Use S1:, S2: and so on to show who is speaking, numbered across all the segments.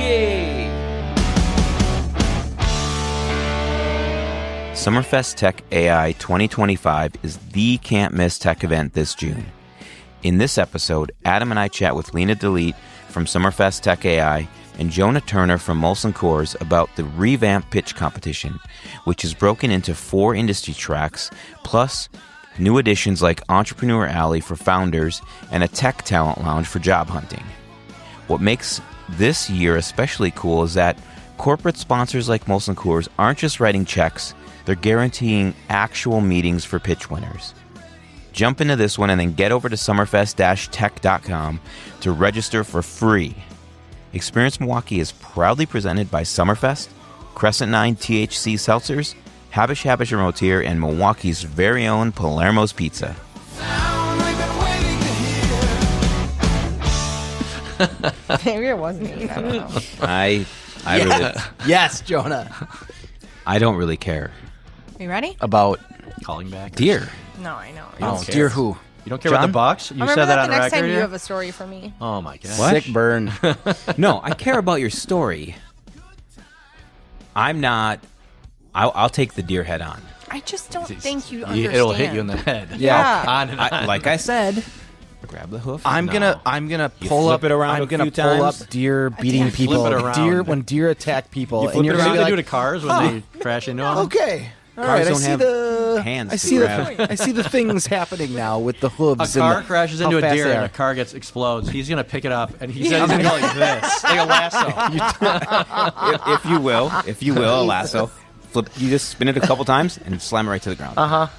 S1: Hey! Summerfest TechAI 2025 is the can't-miss tech event this June. In this episode, Adam and I chat with Lena DeLaet from Summerfest TechAI and Jonah Turner from Molson Coors about the revamped pitch competition, which is broken into 4 industry tracks, plus new additions like Entrepreneur Alley for founders and a tech talent lounge for job hunting. What makes this year especially cool is that corporate sponsors like Molson Coors aren't just writing checks, they're guaranteeing actual meetings for pitch winners. Jump into this one and then get over to summerfest-tech.com to register for free. Experience Milwaukee is proudly presented by Summerfest, Crescent 9 THC Seltzers, Habush Habush Rottier, and Milwaukee's very own Palermo's Pizza.
S2: Maybe it wasn't me. I don't know.
S1: I really,
S3: Yes, Jonah.
S1: I don't really care.
S2: Are you ready?
S3: About
S4: Calling back.
S1: Deer.
S2: No, I know.
S4: care.
S3: dear who?
S4: You don't care about
S1: John?
S4: the Bucks? You
S2: Remember
S4: said that
S2: that
S4: on
S2: the next
S4: record
S2: time you
S4: here?
S2: have a story for me.
S4: Oh my god.
S1: What?
S3: Sick burn.
S1: No, I care about your story. I'm not. I'll take the deer head on.
S2: I just don't think you understand.
S4: It'll hit you in the head.
S2: Yeah.
S4: On and on.
S1: Like I said, grab the hoof.
S3: I'm gonna
S1: You
S3: pull
S1: flip
S3: up
S1: it around
S3: I'm
S1: a
S3: gonna
S1: few
S3: pull
S1: times.
S3: up deer beating
S2: can't
S3: people.
S4: flip it around.
S3: Deer when deer attack people.
S1: You flip
S3: and you're
S1: it
S3: gonna
S1: around.
S3: be
S4: they
S3: like,
S4: do to cars when they crash into them?
S3: okay. All
S1: Cars
S3: right, I
S1: don't
S3: see
S1: have
S3: the
S1: hands
S3: I
S1: to
S3: see
S1: grab.
S3: the I see the things happening now with the
S4: A
S3: hooves.
S4: car
S3: and
S4: crashes
S3: how
S4: into a
S3: fast
S4: deer
S3: they
S4: and
S3: are.
S4: the car explodes. He's gonna pick it up and he's gonna go like this, like a lasso.
S1: if you will, a lasso. Flip. You just spin it a couple times and slam it right to the ground.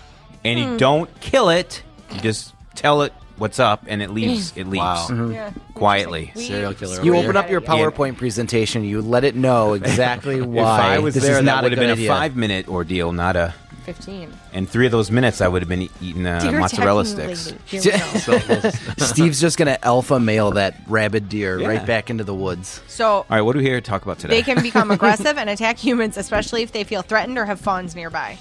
S1: And you don't kill it. You just tell it what's up, and it leaves. It leaves
S4: Wow.
S2: Yeah.
S1: quietly.
S4: Serial killer.
S3: You
S4: over
S3: open
S4: here.
S3: up your PowerPoint presentation. You let it know exactly why.
S1: If I was
S3: this
S1: there,
S3: is
S1: that
S3: not
S1: would
S3: a
S1: have
S3: good
S1: been
S3: idea.
S1: a 5-minute ordeal, not a.
S2: 15.
S1: And 3 of those minutes, I would have been eating
S2: Deer
S1: mozzarella
S2: attacking
S1: sticks.
S2: lady. Here we go.
S3: Steve's just gonna alpha male that rabid deer
S1: Yeah.
S3: right back into the woods.
S2: So
S1: All right, what are we here to talk about today?
S2: they can become aggressive and attack humans, especially if they feel threatened or have fawns nearby.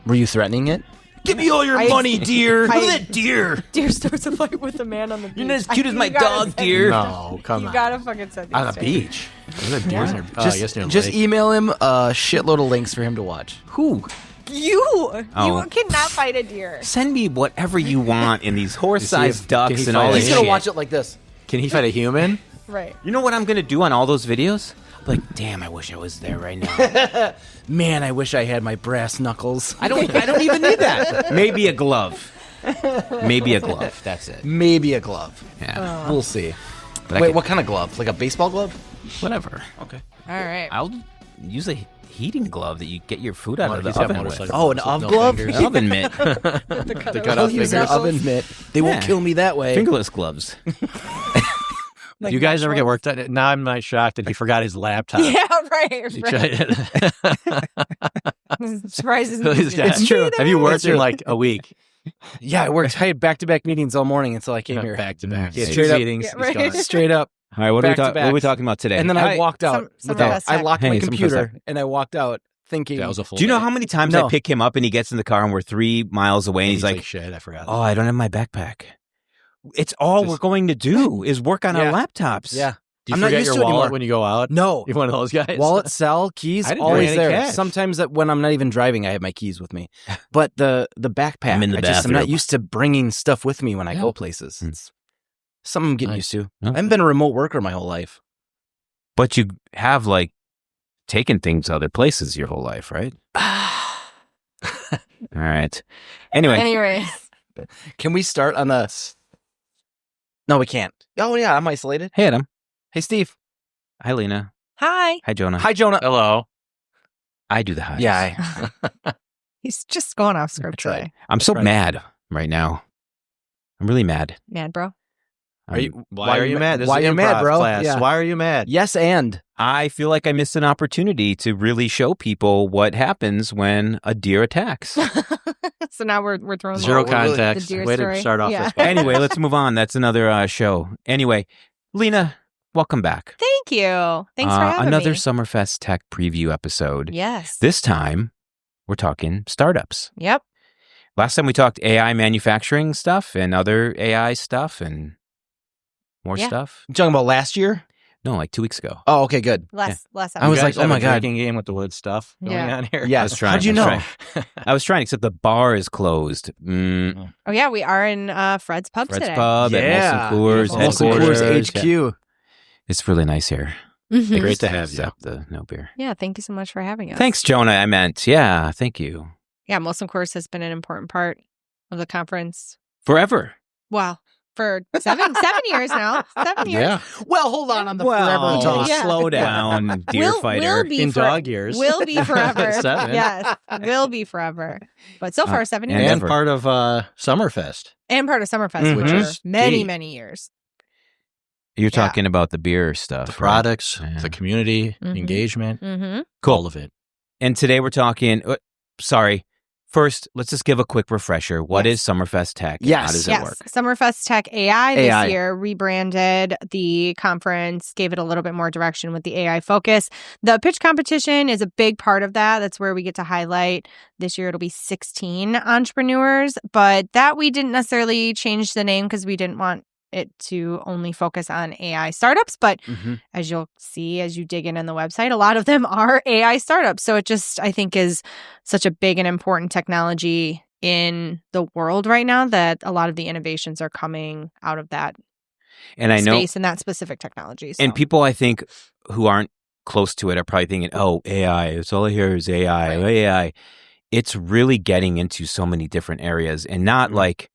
S3: Were you threatening it? Give me all your money, deer. Look at that deer.
S2: Deer starts a fight with a man on the beach.
S1: You're not as cute as my
S2: You gotta
S1: dog,
S2: send-
S1: deer.
S4: No, come
S2: You
S4: on.
S2: gotta fucking send these
S4: On a
S2: to me.
S4: beach. There's a deer near. Oh, I guess near the
S3: Just
S4: lake.
S3: email him a shitload of links for him to watch.
S1: Who?
S2: You
S1: Oh.
S2: cannot fight a deer.
S1: Send me whatever you want in these
S4: You
S1: horse-sized
S4: see if-
S1: ducks
S4: can he
S1: and all
S4: fight
S1: this
S3: He's gonna
S1: shit.
S3: watch it like this.
S4: Can he fight a human?
S2: Right.
S1: You know what I'm gonna do on all those videos? Like, damn, I wish I was there right now.
S3: Man, I wish I had my brass knuckles.
S1: I don't even need that. Maybe a glove. Maybe a glove. That's it.
S3: Maybe a glove.
S1: Yeah.
S3: We'll see.
S1: But I
S3: Wait,
S1: can-
S3: what kind of glove? Like a baseball glove?
S1: Whatever.
S3: Okay.
S2: All right.
S1: I'll use a heating glove that you get your food out of
S4: He's
S1: the
S4: got
S1: oven with.
S4: motorcycle
S3: Oh, an
S4: with
S3: oven
S4: no
S3: glove?
S4: fingers.
S1: An oven mitt.
S4: The cut
S3: I'll
S4: off
S3: use an
S4: fingers.
S3: oven mitt. They won't
S1: Yeah.
S3: kill me that way.
S1: Fingerless gloves.
S2: Like
S4: You guys ever
S2: Schwartz.
S4: get worked at? Now I'm not shocked that he forgot his laptop.
S2: Yeah, right.
S4: He
S2: right.
S4: tried it.
S2: Surprises.
S4: It's true. Have you worked in like a week?
S3: Yeah, it works. I had back-to-back meetings all morning until I came here.
S4: Back to back.
S3: Yeah,
S4: Six
S3: straight up.
S4: meetings.
S2: Yeah,
S4: He's
S2: right.
S4: gone.
S3: Straight up.
S1: All right, what
S3: Back to
S1: are
S3: back.
S1: we talking about today?
S3: And then I walked out.
S2: Some
S3: without-
S2: best
S3: I
S2: tech.
S3: locked
S1: Hey,
S3: my
S1: some
S3: computer
S1: best
S3: and I walked out thinking,
S4: That was a full
S1: Do you know
S4: day.
S1: how many times
S3: No.
S1: I pick him up and he gets in the car and we're 3 miles away and he's like,
S4: shit, I forgot.
S1: "Oh, I don't have my backpack." It's all
S4: Just-
S1: we're going to do is work on
S3: Yeah.
S1: our laptops.
S3: yeah.
S4: Do you
S3: I'm not
S4: forget
S3: used
S4: your
S3: to it
S4: wallet
S3: anymore.
S4: when you go out?
S3: No.
S4: You're one of those guys.
S3: Wallet, cell, keys,
S4: I didn't
S3: always
S4: bring any
S3: there.
S4: cash.
S3: Sometimes when I'm not even driving, I have my keys with me. But the backpack,
S1: I'm in the
S3: I'm
S1: bathroom.
S3: not used to bringing stuff with me when I
S4: Yeah.
S3: go places.
S1: Hmm.
S3: It's something I'm getting
S4: Nice.
S3: used to.
S1: Yeah.
S3: I haven't been a remote worker my whole life.
S1: But you have like taken things other places your whole life, right? All right. Anyway,
S2: Anyways,
S3: Can we start on a... No, we can't. Oh, yeah, I'm isolated.
S1: hey Adam.
S3: Hey, Steve.
S1: Hi Lena.
S2: hi.
S1: Hi Jonah.
S3: Hi, Jonah.
S4: Hello.
S1: I do the highs.
S3: Yeah,
S2: He's just going off script
S3: That's right.
S2: today.
S1: I'm so
S3: Right.
S1: mad right now. I'm really mad.
S2: Mad, bro.
S4: Why are you mad? This
S3: why
S4: is
S3: are you mad,
S4: improv
S3: bro?
S4: Class.
S3: Yeah.
S4: Why are you mad?
S3: yes, and.
S1: I feel like I missed an opportunity to really show people what happens when a deer attacks.
S2: So now we're throwing
S4: Zero
S2: the
S4: context.
S2: deer
S4: Way
S2: story.
S4: to start off
S2: Yeah.
S4: this way.
S1: Anyway, let's move on. That's another show. Anyway, Lena, welcome back.
S2: Thank you. Thanks for having
S1: another
S2: me.
S1: Summerfest Tech preview episode.
S2: Yes.
S1: This time, we're talking startups.
S2: Yep.
S1: Last time we talked AI manufacturing stuff and other AI stuff and more
S2: Yeah.
S1: stuff.
S3: You talking about last year?
S1: No, like 2 weeks ago.
S3: Oh, okay, good.
S2: Less
S3: I was like,
S4: guys
S3: oh
S4: have
S3: my
S4: a
S3: God.
S4: drinking game with the wood stuff going
S2: Yeah.
S4: on here.
S3: Yes.
S1: I was trying.
S3: How'd you know?
S1: I was trying, except the bar is closed.
S2: Oh yeah, we are in Fred's Pub
S1: Fred's
S2: today.
S1: Pub at Molson Coors
S3: Molson
S1: headquarters.
S3: Coors HQ.
S1: It's really nice here.
S2: Mhm.
S4: Great to have you.
S1: Except the no beer.
S2: Yeah, thank you so much for having us.
S1: Thanks, Jonah. I meant, yeah, thank you.
S2: Yeah, Molson Coors has been an important part of the conference.
S1: Forever.
S2: Wow. For 7 years now. 7 years.
S4: Yeah.
S3: Well, hold on the
S1: Well,
S3: forever talk.
S2: yeah.
S1: slow down, deer fighter.
S2: Will be
S4: In dog years.
S2: Will be forever.
S4: 7.
S2: Yes, will be forever. But so far, 7 years.
S1: and
S4: And
S1: Never.
S4: part of Summerfest.
S2: And part of Summerfest,
S3: Mhm.
S2: which
S4: Which
S2: is
S4: is
S2: many,
S4: key.
S2: many years.
S1: You're talking about the beer stuff.
S4: The
S1: right?
S4: products,
S1: Yeah.
S4: the community,
S2: Mhm.
S4: engagement,
S2: Mm-hmm.
S4: all of it.
S1: And today we're talking, sorry, first, let's just give a quick refresher. What is Summerfest Tech? and
S3: Yes.
S1: How does it
S2: Yes,
S1: work?
S2: Summerfest TechAI
S3: AI.
S2: this year rebranded the conference, gave it a little bit more direction with the AI focus. The pitch competition is a big part of that. That's where we get to highlight. This year it'll be 16 entrepreneurs, but that we didn't necessarily change the name because we didn't want it to only focus on AI startups. But
S3: Mhm.
S2: as you'll see as you dig in on the website, a lot of them are AI startups. So it just, I think, is such a big and important technology in the world right now that a lot of the innovations are coming out of that
S1: And I know,
S2: space and that specific technology. So.
S1: and people I think who aren't close to it are probably thinking, oh, AI, it's all I hear is AI,
S2: Right.
S1: AI. It's really getting into so many different areas and not like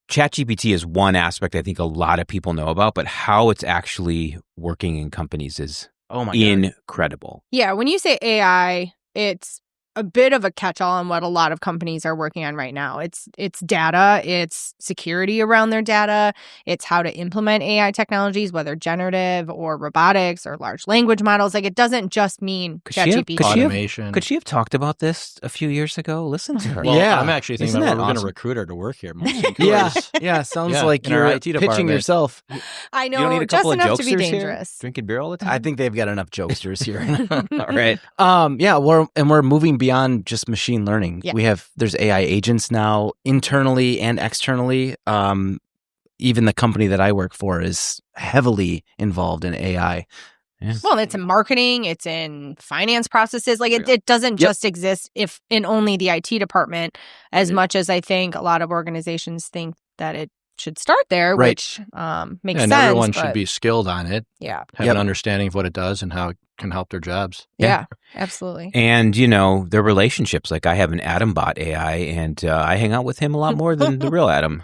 S1: ChatGPT is one aspect I think a lot of people know about, but how it's actually working in companies is
S3: Oh my God.
S1: incredible.
S2: Yeah, when you say AI, it's a bit of a catch-all on what a lot of companies are working on right now. It's data, it's security around their data, it's how to implement AI technologies, whether generative or robotics or large language models. Like, it doesn't just mean
S1: Could she have-
S2: ChatGPT.
S1: could she have-
S4: Automation.
S1: Could she have talked about this a few years ago? Listen to her.
S4: Well,
S3: Yeah.
S4: I'm actually thinking
S1: Isn't
S4: about
S1: that
S4: we're going to
S1: awesome?
S4: recruit her to work here. Molson
S3: Yeah.
S4: Coors.
S3: Yeah. Sounds
S4: Yeah,
S3: like
S4: in our
S3: you're
S4: IT
S3: pitching
S4: department.
S3: yourself.
S2: I
S1: You don't
S2: know,
S1: need a
S2: just
S1: couple of
S2: enough to be
S1: jokesters here
S2: dangerous.
S1: drinking beer all the time.
S3: I think they've got enough jokesters here.
S1: All right.
S3: Yeah, we're moving beyond just machine learning.
S2: Yeah.
S3: There's AI agents now internally and externally. Even the company that I work for is heavily involved in AI.
S2: Well, it's in marketing, it's in finance processes. Like, it doesn't just exist if in only the IT department, as much as I think a lot of organizations think that it should start there,
S3: Right.
S2: which makes
S4: And
S2: sense.
S4: everyone
S2: but
S4: should be skilled on it,
S2: Yeah,
S4: have an understanding of what it does and how it can help their jobs.
S2: yeah, absolutely.
S1: And, their relationships. Like I have an Adam bot AI, and I hang out with him a lot more than the real Adam.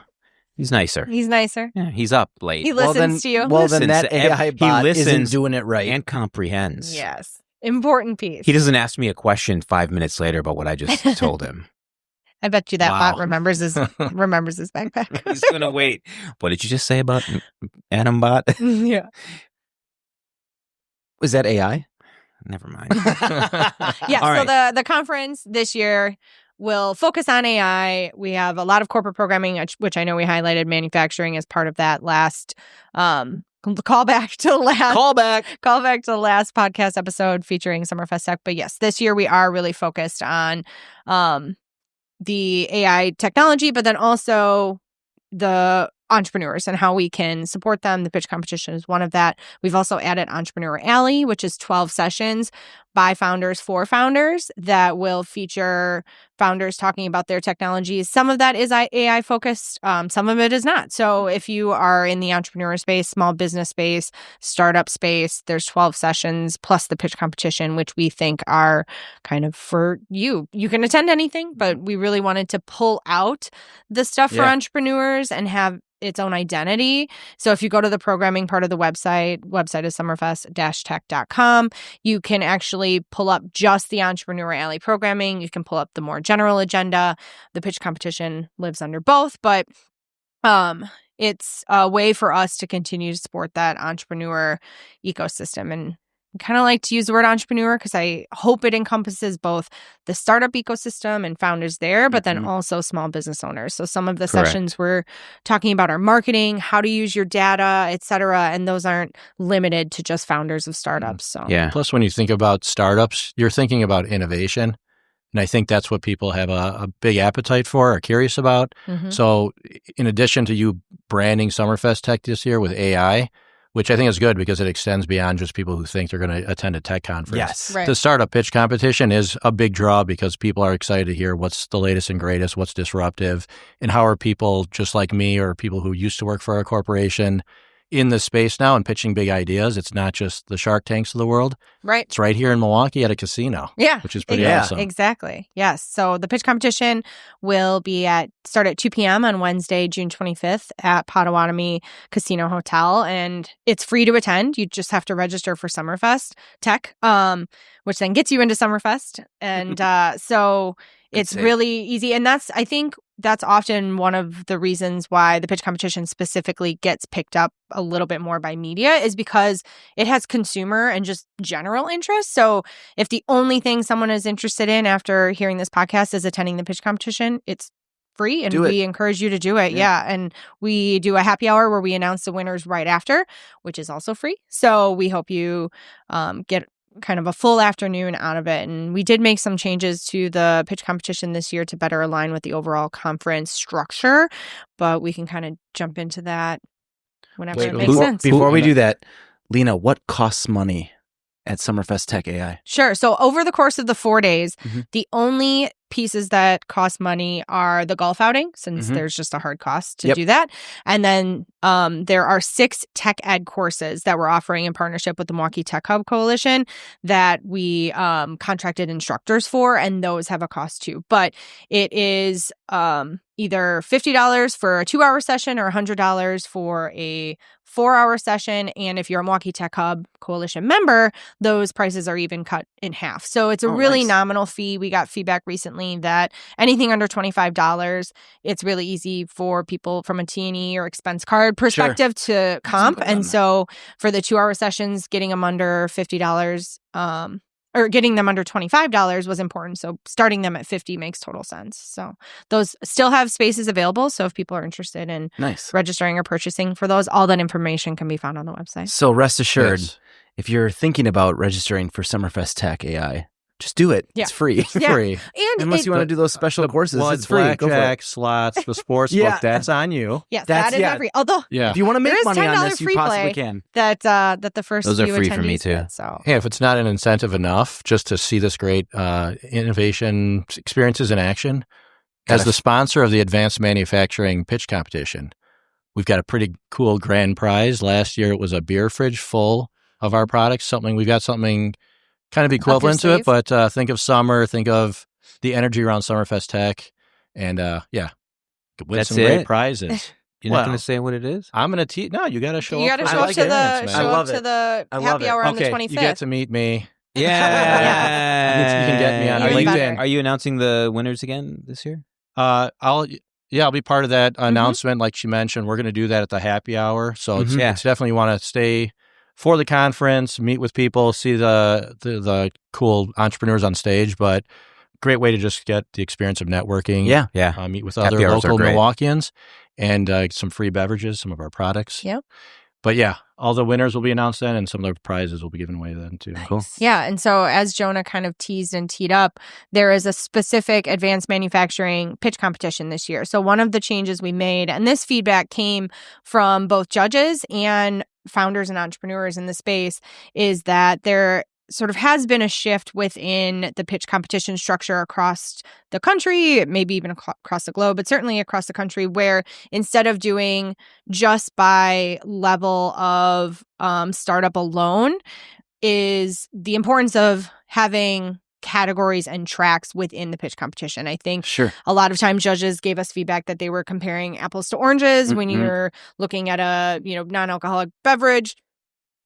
S1: He's nicer.
S2: He's nicer.
S1: Yeah, he's up late
S2: He listens to you.
S3: Well, then
S1: Listens
S3: that
S1: to ev-
S3: AI
S1: he
S3: bot isn't
S1: listens
S3: doing it right.
S1: and comprehends.
S2: Yes. Important piece.
S1: He doesn't ask me a question 5 minutes later about what I just told him.
S2: I bet you that
S3: Wow.
S2: bot remembers his backpack.
S1: He's going to wait. What did you just say about Adam bot?
S2: Yeah.
S3: Was that AI?
S1: Never mind.
S2: Yeah.
S1: All
S2: So
S1: right.
S2: the conference this year will focus on AI. We have a lot of corporate programming, which I know we highlighted manufacturing as part of that last callback to the last podcast episode featuring Summerfest Tech. But yes, this year we are really focused on the AI technology, but then also the entrepreneurs and how we can support them. The pitch competition is one of that. We've also added Entrepreneur Alley, which is 12 sessions by founders for founders that will feature founders talking about their technologies. Some of that is AI focused. Some of it is not. So if you are in the entrepreneur space, small business space, startup space, there's 12 sessions plus the pitch competition, which we think are kind of for you. You can attend anything, but we really wanted to pull out the stuff for entrepreneurs and have its own identity. So if you go to the programming part of the website is summerfest-tech.com, you can actually pull up just the Entrepreneur Alley programming. You can pull up the more general agenda. The pitch competition lives under both, but it's a way for us to continue to support that entrepreneur ecosystem. And I kind of like to use the word entrepreneur because I hope it encompasses both the startup ecosystem and founders there, but then also small business owners. So some of the sessions we're talking about are marketing, how to use your data, et cetera. And those aren't limited to just founders of startups. So
S1: Yeah.
S4: Plus, when you think about startups, you're thinking about innovation. And I think that's what people have a big appetite for or curious about.
S2: Mhm.
S4: So in addition to you branding Summerfest Tech this year with AI, which I think is good because it extends beyond just people who think they're going to attend a tech conference.
S3: Yes.
S2: Right.
S4: The startup pitch competition is a big draw because people are excited to hear what's the latest and greatest, what's disruptive, and how are people just like me or people who used to work for a corporation in this space now and pitching big ideas. It's not just the Shark Tanks of the world.
S2: Right.
S4: It's right here in Milwaukee at a casino.
S2: Yeah.
S4: Which is pretty awesome.
S2: Exactly. Yes. So the pitch competition will start at 2 p.m. on Wednesday, June 25th at Potawatomi Casino Hotel. And it's free to attend. You just have to register for Summerfest Tech, which then gets you into Summerfest. And so it's really easy. And I think that's often one of the reasons why the pitch competition specifically gets picked up a little bit more by media is because it has consumer and just general interest. So if the only thing someone is interested in after hearing this podcast is attending the pitch competition, it's free and we encourage you to do it. Yeah. And we do a happy hour where we announce the winners right after, which is also free. So we hope you get kind of a full afternoon out of it. And we did make some changes to the pitch competition this year to better align with the overall conference structure, but we can kind of jump into that whenever it makes sense.
S3: Before we do that, Lena, what costs money at Summerfest TechAI?
S2: Sure. So over the course of the 4 days, the only pieces that cost money are the golf outing, since there's just a hard cost to do that. And then there are 6 tech ed courses that we're offering in partnership with the Milwaukee Tech Hub Coalition that we contracted instructors for, and those have a cost too. But it is either $50 for a 2-hour session or $100 for a 4-hour session. And if you're a Milwaukee Tech Hub Coalition member, those prices are even cut in half. So it's a really nominal fee. We got feedback recently that anything under $25, it's really easy for people from a T&E or expense card perspective to comp. And so for the 2-hour sessions, getting them under $50 or getting them under $25 was important. So starting them at $50 makes total sense. So those still have spaces available. So if people are interested in registering or purchasing for those, all that information can be found on the website.
S3: So rest assured, if you're thinking about registering for Summerfest TechAI, just do it. Yeah. It's free.
S4: Free.
S2: And
S3: unless you want to do those special courses, it's free.
S4: Blackjack, slots, the sports book, that's on you.
S2: Yes, that is every. Although,
S3: if you want to make money on this, you possibly can.
S2: That the first
S1: those are
S2: few
S1: free for me
S2: attendees
S1: too.
S2: get, so.
S4: Yeah, if it's not an incentive enough just to see this great innovation experiences in action, as the sponsor of the Advanced Manufacturing Pitch Competition, we've got a pretty cool grand prize. Last year, it was a beer fridge full of our products. We've got something kind of equivalent to it, but think of summer, think of the energy around Summerfest Tech, and win some great prizes.
S1: You're not going to say what it is?
S4: I'm going to no, you got to show up.
S2: You got to show up to the happy hour on the 25th.
S4: You get to meet me.
S1: Yeah.
S4: You can get me on LinkedIn.
S1: Are you announcing the winners again this year?
S4: I'll be part of that announcement. Like she mentioned, we're going to do that at the happy hour. So it's definitely, you want to stay for the conference, meet with people, see the cool entrepreneurs on stage, but great way to just get the experience of networking. Meet with other local Milwaukeeans and some free beverages, some of our products.
S2: Yep.
S4: But all the winners will be announced then, and some of the prizes will be given away then too.
S2: Nice.
S4: Cool.
S2: Yeah, and so as Jonah kind of teased and teed up, there is a specific advanced manufacturing pitch competition this year. So one of the changes we made, and this feedback came from both judges and founders and entrepreneurs in the space, is that there sort of has been a shift within the pitch competition structure across the country, maybe even across the globe, but certainly across the country, where instead of doing just by level of startup alone, is the importance of having categories and tracks within the pitch competition. I think a lot of times judges gave us feedback that they were comparing apples to oranges when you're looking at a non-alcoholic beverage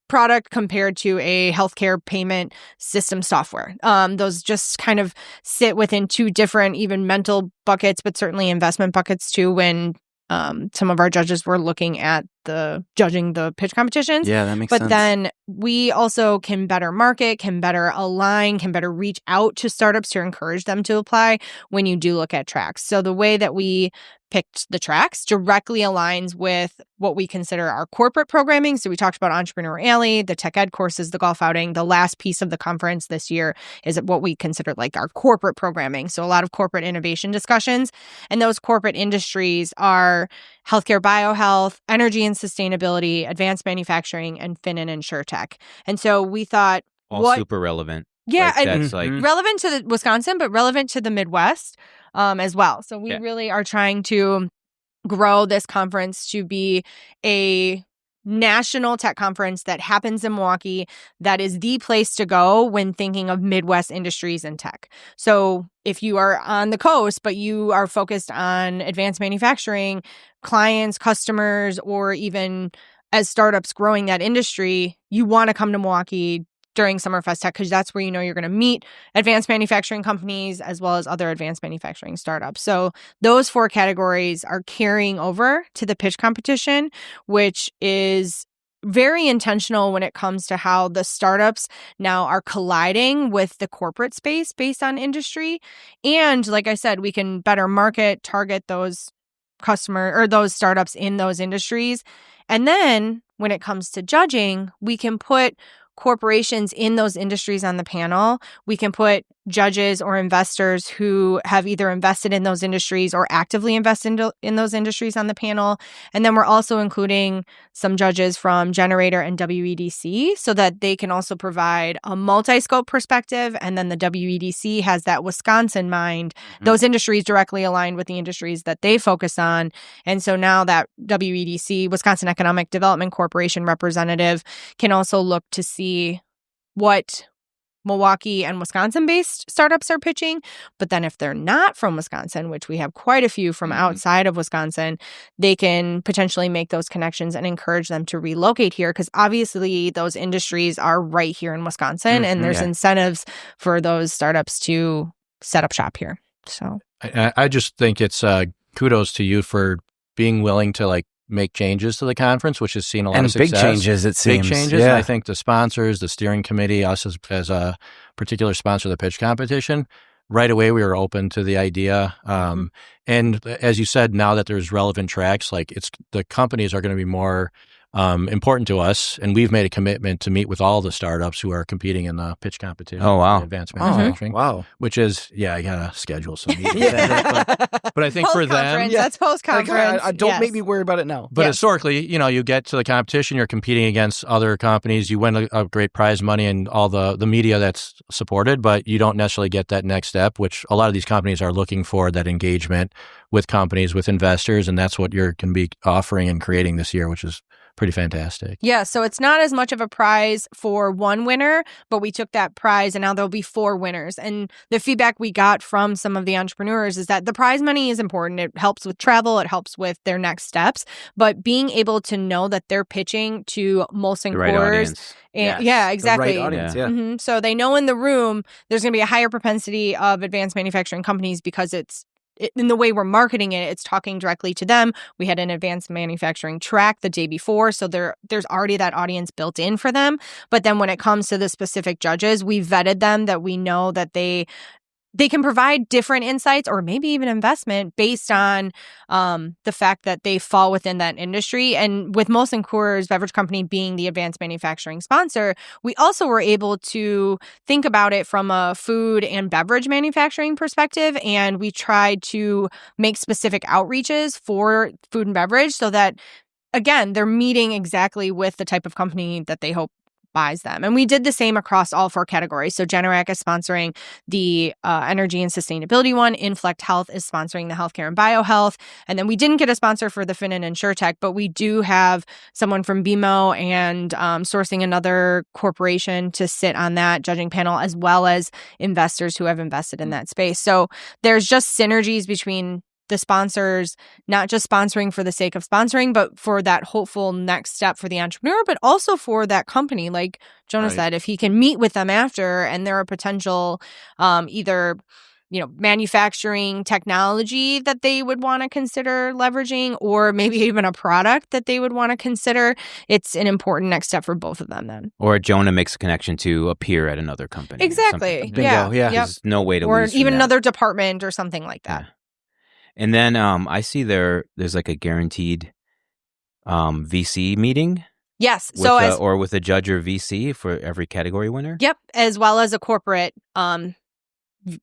S2: product compared to a healthcare payment system software. Those just kind of sit within two different even mental buckets, but certainly investment buckets too, when some of our judges were looking at judging the pitch competitions.
S3: Yeah, that makes sense.
S2: But then we also can better market, can better align, can better reach out to startups to encourage them to apply when you do look at tracks. So the way that we picked the tracks directly aligns with what we consider our corporate programming. So we talked about Entrepreneur Alley, the tech ed courses, the golf outing. The last piece of the conference this year is what we consider like our corporate programming. So a lot of corporate innovation discussions. And those corporate industries are healthcare biohealth, energy and sustainability, advanced manufacturing, and fin and insurtech. And so we thought,
S1: all super relevant.
S2: Yeah,
S1: that's
S2: relevant to Wisconsin, but relevant to the Midwest as well. So we really are trying to grow this conference to be a national tech conference that happens in Milwaukee, that is the place to go when thinking of Midwest industries and tech. So if you are on the coast, but you are focused on advanced manufacturing, clients, customers, or even as startups growing that industry, you want to come to Milwaukee during Summerfest Tech, because that's where you know you're going to meet advanced manufacturing companies as well as other advanced manufacturing startups. So those 4 categories are carrying over to the pitch competition, which is very intentional when it comes to how the startups now are colliding with the corporate space based on industry. And like I said, we can better market, target those those startups in those industries. And then when it comes to judging, we can put corporations in those industries on the panel. We can put judges or investors who have either invested in those industries or actively invested in those industries on the panel. And then we're also including some judges from Generator and WEDC so that they can also provide a multi-scope perspective. And then the WEDC has that Wisconsin mind, those industries directly aligned with the industries that they focus on. And so now that WEDC, Wisconsin Economic Development Corporation representative, can also look to see what Milwaukee and Wisconsin-based startups are pitching. But then if they're not from Wisconsin, which we have quite a few from outside of Wisconsin, they can potentially make those connections and encourage them to relocate here, because obviously those industries are right here in Wisconsin, and there's incentives for those startups to set up shop here. So
S4: I just think it's kudos to you for being willing to make changes to the conference, which has seen a lot of success.
S3: And big changes, it seems.
S4: Big changes.
S3: Yeah.
S4: And I think the sponsors, the steering committee, us as a particular sponsor of the pitch competition, right away we were open to the idea. And as you said, now that there's relevant tracks, the companies are going to be more important to us. And we've made a commitment to meet with all the startups who are competing in the pitch competition.
S1: Oh, wow.
S4: Advanced manufacturing.
S3: Wow.
S4: Which is, I got to schedule some meetings. But I think for them...
S2: That's post-conference.
S3: Don't make me worry about it now.
S4: But historically, you get to the competition, you're competing against other companies, you win a great prize money and all the media that's supported, but you don't necessarily get that next step, which a lot of these companies are looking for, that engagement with companies, with investors, and that's what you're going to be offering and creating this year, which is pretty fantastic.
S2: Yeah, so it's not as much of a prize for one winner, but we took that prize and now there'll be 4 winners. And the feedback we got from some of the entrepreneurs is that the prize money is important. It helps with travel, it helps with their next steps, but being able to know that they're pitching to Molson
S1: The right
S2: Coors.
S1: audience.
S2: And, yeah, exactly.
S3: The right audience, yeah.
S2: So they know in the room there's going to be a higher propensity of advanced manufacturing companies because in the way we're marketing it, it's talking directly to them. We had an advanced manufacturing track the day before, so there's already that audience built in for them. But then when it comes to the specific judges, we vetted them that we know that they can provide different insights or maybe even investment based on the fact that they fall within that industry. And with Molson Coors Beverage Company being the advanced manufacturing sponsor, we also were able to think about it from a food and beverage manufacturing perspective. And we tried to make specific outreaches for food and beverage so that, again, they're meeting exactly with the type of company that they hope buys them. And we did the same across all 4 categories. So Generac is sponsoring the energy and sustainability one. Inflect Health is sponsoring the healthcare and biohealth. And then we didn't get a sponsor for the fin and insurtech, but we do have someone from BMO and sourcing another corporation to sit on that judging panel, as well as investors who have invested in that space. So there's just synergies between the sponsors, not just sponsoring for the sake of sponsoring, but for that hopeful next step for the entrepreneur, but also for that company. Like Jonah said, if he can meet with them after and there are potential either manufacturing technology that they would want to consider leveraging, or maybe even a product that they would want to consider, it's an important next step for both of them then.
S1: Or Jonah makes a connection to appear at another company.
S2: Exactly.
S3: Bingo. Yeah.
S1: There's no way to lose.
S2: Or even another department or something like that.
S1: Yeah. And then I see there's like a guaranteed VC meeting.
S2: Yes.
S1: Or with a judge or VC for every category winner.
S2: Yep. As well as a corporate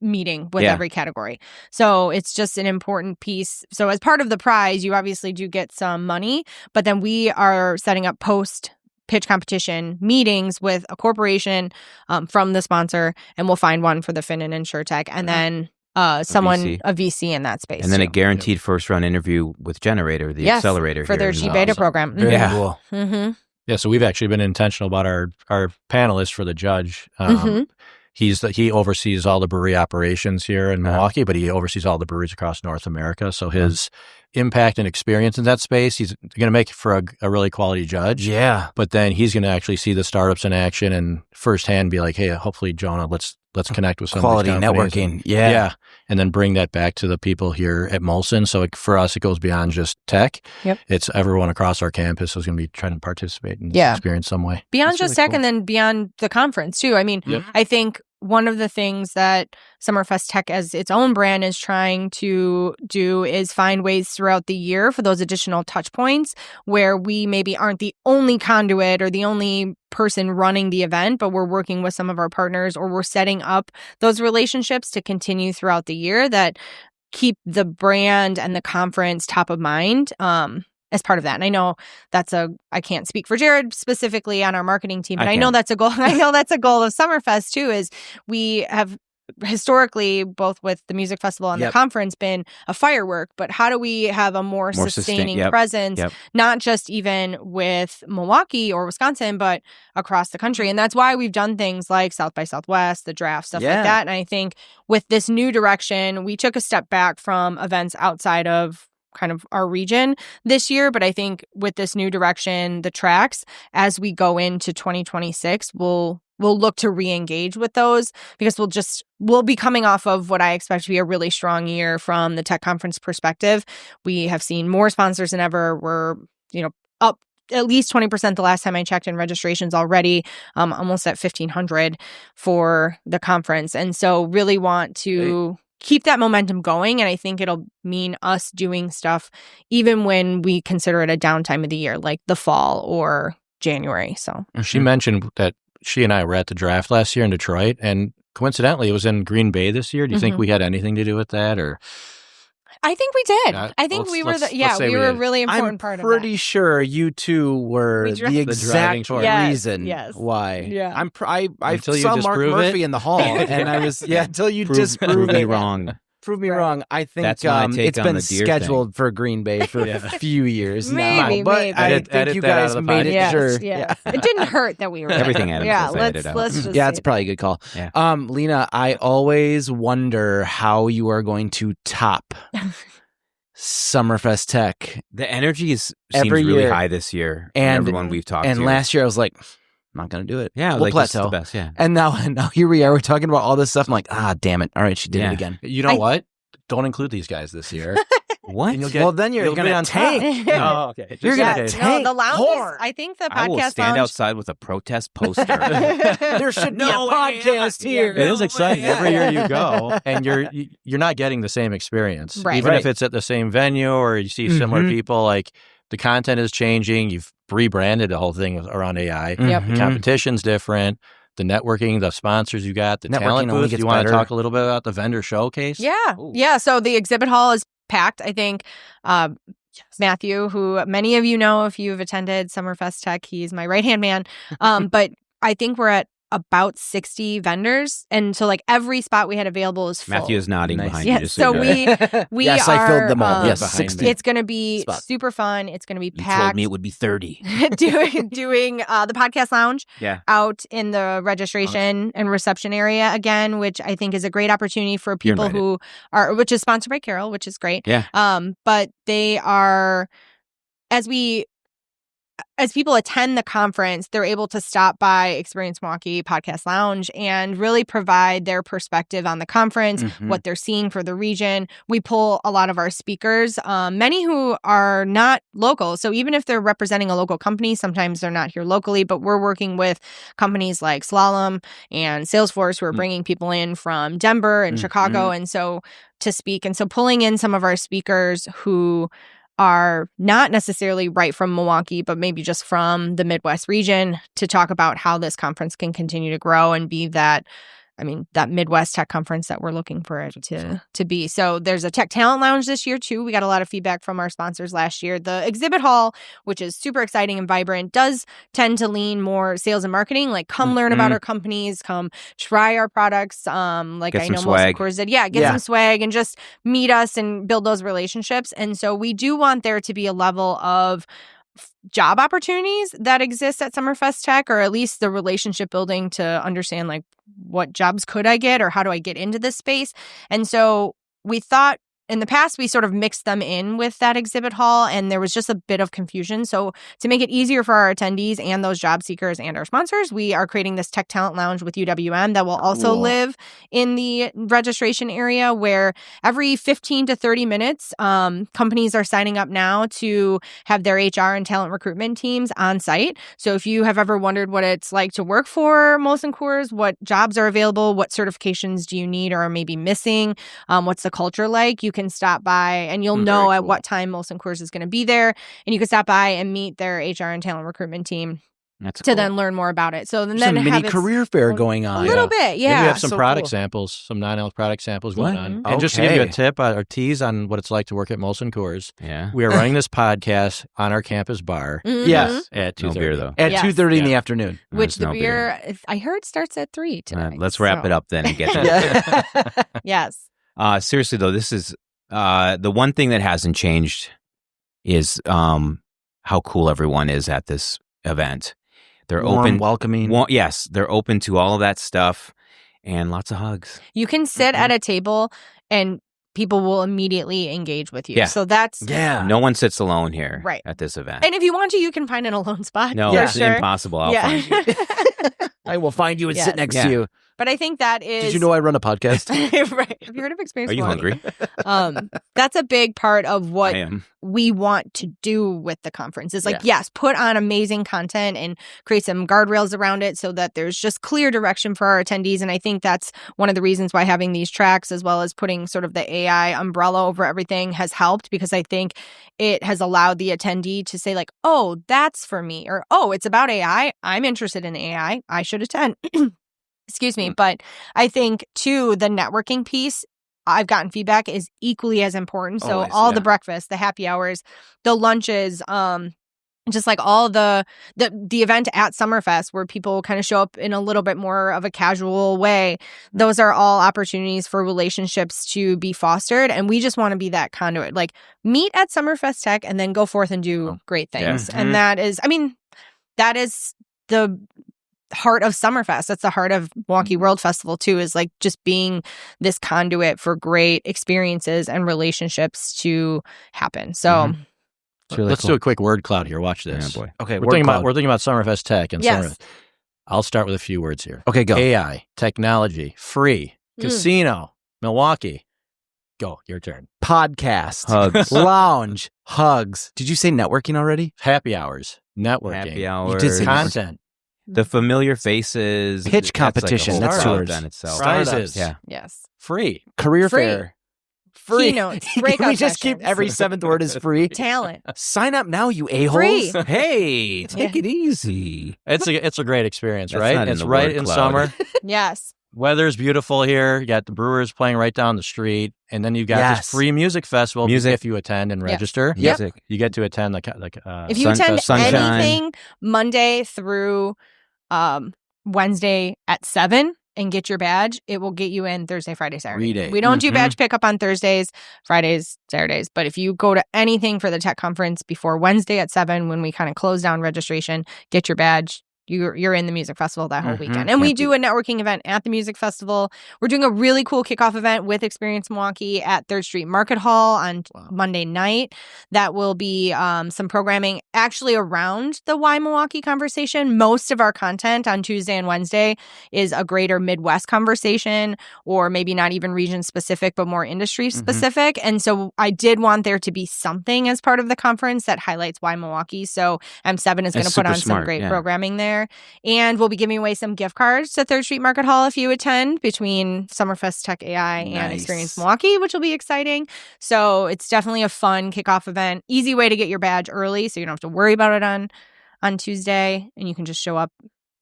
S2: meeting with every category. So it's just an important piece. So as part of the prize, you obviously do get some money, but then we are setting up post pitch competition meetings with a corporation from the sponsor, and we'll find one for the Fin and InsurTech, and then a VC in that space.
S1: And then a guaranteed first round interview with Generator, the accelerator
S2: for their G Beta program.
S3: Very cool.
S2: Mm-hmm.
S4: Yeah, so we've actually been intentional about our panelist for the judge. He oversees all the brewery operations here in Milwaukee, but he oversees all the breweries across North America. So his impact and experience in that space, he's going to make for a really quality judge.
S3: Yeah.
S4: But then he's going to actually see the startups in action and firsthand be like, hey, hopefully, Jonah, let's connect with some
S3: quality
S4: of these companies.
S3: Networking. Yeah.
S4: And then bring that back to the people here at Molson. So for us, it goes beyond just tech.
S2: Yep.
S4: It's everyone across our campus who's going to be trying to participate in this experience some way.
S2: Beyond just tech, and then beyond the conference too. I mean, I think one of the things that Summerfest Tech as its own brand is trying to do is find ways throughout the year for those additional touch points where we maybe aren't the only conduit or the only person running the event, but we're working with some of our partners, or we're setting up those relationships to continue throughout the year that keep the brand and the conference top of mind. As part of that. And I know I can't speak for Jared specifically on our marketing team, but I know that's a goal. I know that's a goal of Summerfest too, is we have historically, both with the music festival and the conference, been a firework, but how do we have a more sustaining presence, not just even with Milwaukee or Wisconsin, but across the country? And that's why we've done things like South by Southwest, the draft, stuff like that. And I think with this new direction, we took a step back from events outside of kind of our region this year. But I think with this new direction, the tracks, as we go into 2026, we'll look to re-engage with those, because we'll be coming off of what I expect to be a really strong year from the tech conference perspective. We have seen more sponsors than ever. We're, up at least 20% the last time I checked in registrations already, almost at 1,500 for the conference. And so really want to keep that momentum going. And I think it'll mean us doing stuff even when we consider it a downtime of the year, like the fall or January. So
S4: she mentioned that she and I were at the draft last year in Detroit, and coincidentally, it was in Green Bay this year. Do you think we had anything to do with that, or?
S2: I think we did. I think we were we were a really important part of that.
S3: I'm pretty sure you two were the exact reason why.
S2: Yeah.
S3: I saw Mark Murphy in the hall, and I was until you disprove
S1: me wrong.
S3: Prove me wrong. I think
S1: that's it's
S3: been scheduled for Green Bay for a few years
S2: maybe,
S3: now. But I think you guys made it sure.
S2: Yeah. It didn't hurt that we were
S1: everything Adam
S2: says. Let's just
S3: it's probably a good call.
S1: Yeah.
S3: Lena, I always wonder how you are going to top Summerfest Tech.
S1: The energy seems really high this year. And everyone we've talked to.
S3: And last year I was like, I'm not going to do it.
S1: Yeah,
S3: we'll plateau.
S1: This is the best,
S3: And now here we are. We're talking about all this stuff. I'm like, damn it. All right, she did it again.
S4: You know what? Don't include these guys this year.
S1: What?
S3: Then you're going to tank.
S4: Oh, okay.
S3: You're going to tank.
S2: No, the lounge. I think the podcast
S1: I will stand
S2: lounge
S1: outside with a protest poster.
S3: There should be a podcast here.
S4: It is exciting every year you go, and you're not getting the same experience, even if it's at the same venue or you see similar people. Like the content is changing. You've rebranded the whole thing around AI. The competition's different. The networking, the sponsors you got, the talent booth. You want to talk a little bit about the vendor showcase?
S2: Yeah. Ooh. Yeah. So the exhibit hall is packed. I think Matthew, who many of you know if you've attended Summerfest Tech, he's my right-hand man. But I think we're at about 60 vendors. And so like every spot we had available is full.
S1: Matthew is nodding behind
S2: you.
S1: Yes.
S2: So we
S3: yes,
S2: are,
S3: I filled them all. Yes, 60.
S2: It's going to be super fun. It's going to be packed.
S1: You told me it would be 30.
S2: doing the podcast lounge out in the registration and reception area again, which I think is a great opportunity for people who are, which is sponsored by Carol, which is great.
S1: Yeah.
S2: But they are, as people attend the conference, they're able to stop by Experience Milwaukee Podcast Lounge and really provide their perspective on the conference, what they're seeing for the region. We pull a lot of our speakers, many who are not local. So even if they're representing a local company, sometimes they're not here locally, but we're working with companies like Slalom and Salesforce who are bringing people in from Denver and Chicago. And so to speak. And so pulling in some of our speakers who are not necessarily right from Milwaukee, but maybe just from the Midwest region to talk about how this conference can continue to grow and be that that Midwest tech conference that we're looking for it to be. So there's a tech talent lounge this year too. We got a lot of feedback from our sponsors last year. The exhibit hall, which is super exciting and vibrant, does tend to lean more sales and marketing. Like, come learn about our companies, come try our products. Like,
S1: get
S2: I know
S1: swag.
S2: Molson Coors did. Yeah, get some swag and just meet us and build those relationships. And so we do want there to be a level of job opportunities that exist at Summerfest Tech, or at least the relationship building to understand, like, what jobs could I get or how do I get into this space. And so we thought in the past we sort of mixed them in with that exhibit hall, and there was just a bit of confusion. So to make it easier for our attendees and those job seekers and our sponsors, we are creating this tech talent lounge with UWM that will also live in the registration area, where every 15 to 30 minutes, companies are signing up now to have their HR and talent recruitment teams on site. So if you have ever wondered what it's like to work for Molson Coors, what jobs are available, what certifications do you need or are maybe missing, what's the culture like, you can stop by and you'll know at what time Molson Coors is going to be there, and you can stop by and meet their HR and talent recruitment team to then learn more about it. So then
S3: a mini career fair going on.
S2: A little bit, yeah.
S4: Maybe we have some product samples, some non-alc product samples going on. And just to give you a tip or tease on what it's like to work at Molson Coors, we are running this podcast on our campus bar.
S3: Yes.
S4: At 2:30.
S1: No beer, though.
S3: At 2:30 in the afternoon.
S2: Which the beer, I heard, starts at 3 tonight.
S1: Let's wrap it up then and get to it.
S2: Yes.
S1: Seriously, though, this is the one thing that hasn't changed is how cool everyone is at this event. They're open,
S3: welcoming.
S1: Yes, they're open to all of that stuff and lots of hugs.
S2: You can sit at a table and people will immediately engage with you.
S1: Yeah.
S2: So that's...
S1: No one sits alone here
S2: right.
S1: at this event.
S2: And if you want to, you can find an alone spot.
S1: No, it's impossible. I'll find you.
S3: I will find you and sit next to you.
S2: But I think that is...
S3: Did you know I run a podcast?
S2: Right. Have you heard of Experience
S1: Are you
S2: Milwaukee?
S1: hungry?
S2: That's a big part of what we want to do with the conference. Is like, yes, put on amazing content and create some guardrails around it so that there's just clear direction for our attendees. And I think that's one of the reasons why having these tracks, as well as putting sort of the AI umbrella over everything, has helped, because I think it has allowed the attendee to say, like, oh, that's for me, or, oh, it's about AI. I'm interested in AI. I should attend. Excuse me. But I think, too, the networking piece, I've gotten feedback, is equally as important. So always, the breakfast, the happy hours, the lunches, just like all the event at Summerfest where people kind of show up in a little bit more of a casual way. Those are all opportunities for relationships to be fostered. And we just want to be that conduit. Like, meet at Summerfest Tech and then go forth and do great things. Yeah. And that is the heart of Summerfest. That's the heart of Milwaukee World Festival too, is like just being this conduit for great experiences and relationships to happen. So
S4: really let's do a quick word cloud here. Watch this.
S1: Yeah, boy.
S4: Okay, we're thinking about Summerfest Tech and Summerfest. I'll start with a few words here.
S3: Okay, go.
S4: AI, technology, free, casino, Milwaukee. Go, your turn.
S3: Podcast,
S1: hugs,
S3: lounge, hugs. Did you say networking already?
S4: Happy hours, networking,
S1: happy hours,
S3: you did say
S4: content.
S1: The familiar faces.
S3: Pitch competition.
S1: That's
S3: two words.
S4: Prizes.
S1: Yeah.
S2: Yes.
S4: Free.
S3: Career fair. Free.
S2: Keynotes.
S3: Can we just keep every seventh word is free?
S2: Talent.
S3: Sign up now, you a-holes.
S2: Free.
S1: Hey, take it easy.
S4: It's a great experience,
S1: That's
S4: right?
S1: not
S4: It's
S1: in the
S4: right
S1: word
S4: in
S1: cloud.
S4: summer.
S2: Yes.
S4: Weather's beautiful here. You got the Brewers playing right down the street. And then you've got this free music festival if you attend and register.
S1: Yep.
S4: You get to attend
S2: if you attend anything Monday through Wednesday at 7 and get your badge, it will get you in Thursday, Friday, Saturday. We don't do badge pickup on Thursdays, Fridays, Saturdays. But if you go to anything for the tech conference before Wednesday at 7, when we kind of close down registration, get your badge. You're in the music festival that whole weekend. And we do a networking event at the music festival. We're doing a really cool kickoff event with Experience Milwaukee at 3rd Street Market Hall on Monday night. That will be some programming actually around the Why Milwaukee conversation. Most of our content on Tuesday and Wednesday is a greater Midwest conversation, or maybe not even region specific, but more industry specific. And so I did want there to be something as part of the conference that highlights Why Milwaukee. So M7 is going to put on some great programming there. And we'll be giving away some gift cards to 3rd Street Market Hall if you attend between Summerfest TechAI and Experience Milwaukee, which will be exciting. So it's definitely a fun kickoff event. Easy way to get your badge early so you don't have to worry about it on Tuesday. And you can just show up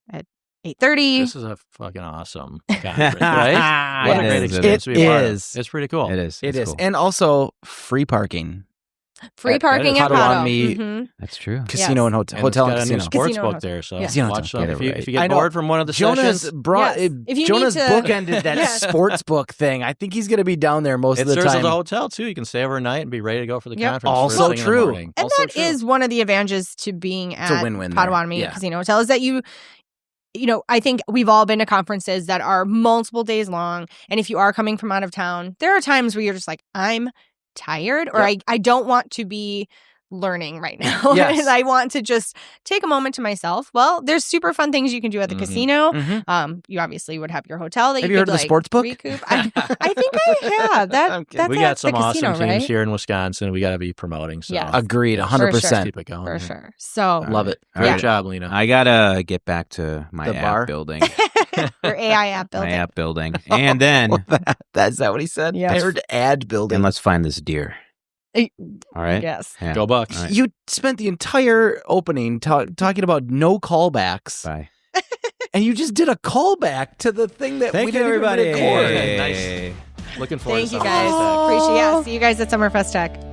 S2: at 8:30.
S4: This is a fucking awesome conference, right? What a great experience to be part of. It's pretty cool.
S1: It is.
S3: It is.
S1: Cool.
S3: And also free parking.
S2: Free parking at
S3: Potawatomi.
S2: Mm-hmm.
S1: That's true.
S3: Casino and hotel and
S4: got
S3: casino.
S4: a new sports
S2: Casino
S4: book there, so
S2: Yeah.
S4: watch some.
S1: Get it
S4: If you get
S3: I know.
S4: bored from one of the
S3: Jonah's
S4: sessions,
S3: brought
S2: Yes. If you
S3: Jonah's
S2: need to-
S3: bookended that
S2: Yes.
S3: sports book thing. I think he's going to be down there most
S4: it
S3: of the
S4: serves
S3: time.
S4: as a hotel too. You can stay overnight and be ready to go for the
S2: Yep.
S4: conference.
S3: Also
S4: first thing in the
S3: true.
S4: morning.
S2: And
S3: Also
S2: that
S3: true.
S2: is one of the advantages to being
S3: It's a
S2: at
S3: win-win there.
S2: Potawatomi
S3: Yeah.
S2: Casino Hotel is that you know, I think we've all been to conferences that are multiple days long. And if you are coming from out of town, there are times where you're just like, I'm tired or I don't want to be learning right now.
S3: Yes.
S2: And I want to just take a moment to myself. Well, there's super fun things you can do at the casino.
S3: Mhm.
S2: You obviously would have your hotel that
S3: Have
S2: you
S3: you
S2: could
S3: heard of the
S2: like,
S3: sports book?
S2: recoup. I think I have. That's
S4: We
S2: at
S4: got some
S2: the casino,
S4: awesome teams
S2: right?
S4: here in Wisconsin. We got to be promoting. So
S2: Yes.
S3: Agreed,
S2: For
S3: 100%.
S4: keep it going.
S2: For
S4: here.
S2: sure. So
S3: Love it.
S1: All
S4: Great
S1: right.
S4: job, Lena.
S1: I gotta get back to my
S3: The
S1: app
S3: bar?
S1: building.
S2: your AI app building.
S1: My app building. And then
S3: That's that what he said?
S2: Yeah.
S3: I heard ad building.
S1: let's find this deer. All right.
S2: Yes.
S1: Yeah.
S4: Go Bucks.
S1: All right.
S3: You spent the entire opening talking about no callbacks,
S1: Bye.
S3: and you just did a callback to the thing that we didn't even record.
S4: Nice. Looking forward
S2: Thank
S4: to
S2: you
S4: Summerfest
S2: guys.
S4: Tech.
S2: Appreciate it. Yeah. See you guys at Summerfest Tech.